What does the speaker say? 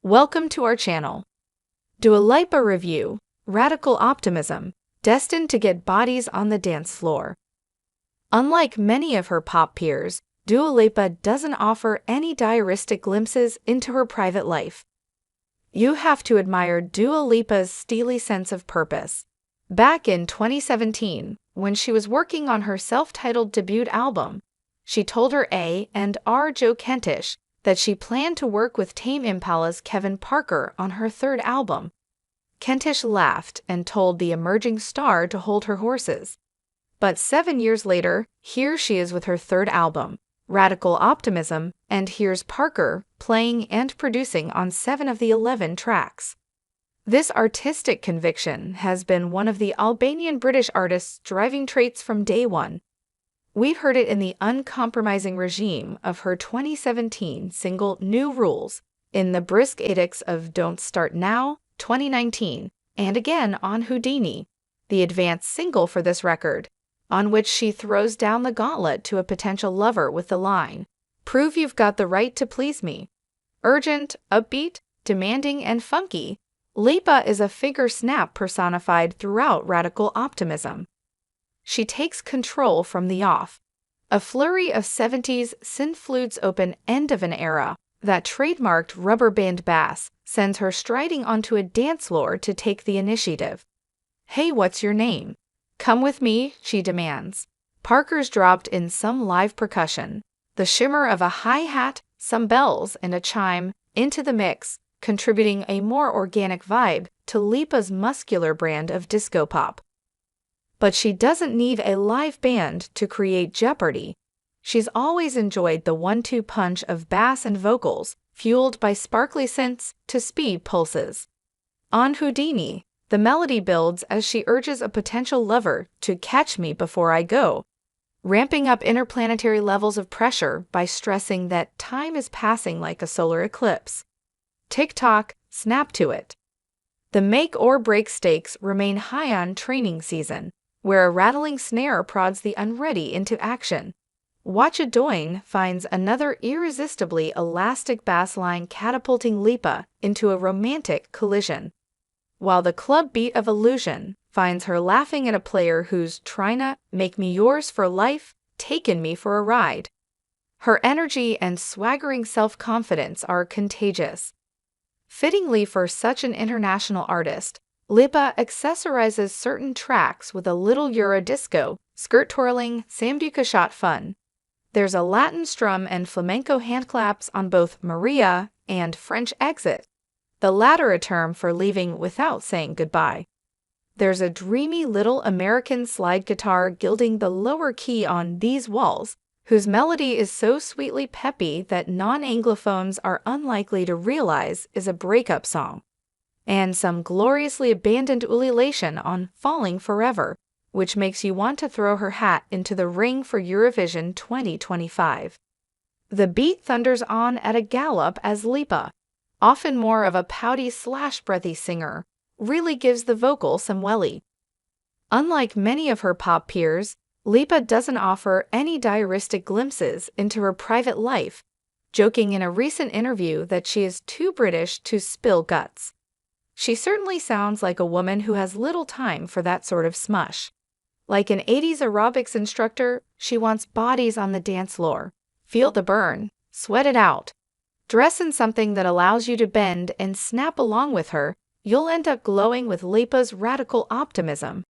Welcome to our channel. Do a Lipa review, Radical Optimism, destined to get bodies on the dance floor. Unlike many of her pop peers, Dua Lipa doesn't offer any diaristic glimpses into her private life. You have to admire Dua Lipa's steely sense of purpose. Back in 2017, when she was working on her self-titled debut album, she told her A&R Joe Kentish that she planned to work with Tame Impala's Kevin Parker on her third album. Kentish laughed and told the emerging star to hold her horses. But 7 years later, here she is with her third album, Radical Optimism, and here's Parker playing and producing on 7 of the 11 tracks. This artistic conviction has been one of the Albanian-British artist's driving traits from day one. We've heard it in the uncompromising regime of her 2017 single New Rules, in the brisk edicts of Don't Start Now, 2019, and again on Houdini, the advanced single for this record, on which she throws down the gauntlet to a potential lover with the line, "Prove you've got the right to please me." Urgent, upbeat, demanding, and funky, Lipa is a figure snap personified throughout Radical Optimism. She takes control from the off. A flurry of 70s synth-flutes open end of an era. That trademarked rubber band bass sends her striding onto a dance floor to take the initiative. "Hey, what's your name? Come with me," she demands. Parker's dropped in some live percussion, the shimmer of a hi-hat, some bells, and a chime, into the mix, contributing a more organic vibe to Lipa's muscular brand of disco pop. But she doesn't need a live band to create jeopardy. She's always enjoyed the 1-2 punch of bass and vocals, fueled by sparkly synths to speed pulses. On Houdini, the melody builds as she urges a potential lover to catch me before I go, ramping up interplanetary levels of pressure by stressing that time is passing like a solar eclipse. Tick-tock, snap to it. The make-or-break stakes remain high on training season, where a rattling snare prods the unready into action. Watch a Doin finds another irresistibly elastic bass line catapulting Lipa into a romantic collision, while the club beat of Illusion finds her laughing at a player who's tryna make me yours for life, taken me for a ride. Her energy and swaggering self-confidence are contagious. Fittingly for such an international artist, Lipa accessorizes certain tracks with a little Eurodisco, skirt-twirling, sambuca-shot fun. There's a Latin strum and flamenco handclaps on both Maria and French Exit, the latter a term for leaving without saying goodbye. There's a dreamy little American slide guitar gilding the lower key on These Walls, whose melody is so sweetly peppy that non-Anglophones are unlikely to realize is a breakup song. And some gloriously abandoned ululation on Falling Forever, which makes you want to throw her hat into the ring for Eurovision 2025. The beat thunders on at a gallop as Lipa, often more of a pouty/breathy singer, really gives the vocal some welly. Unlike many of her pop peers, Lipa doesn't offer any diaristic glimpses into her private life, joking in a recent interview that she is too British to spill guts. She certainly sounds like a woman who has little time for that sort of smush. Like an 80s aerobics instructor, she wants bodies on the dance floor. Feel the burn, sweat it out. Dress in something that allows you to bend and snap along with her. You'll end up glowing with Lipa's Radical Optimism.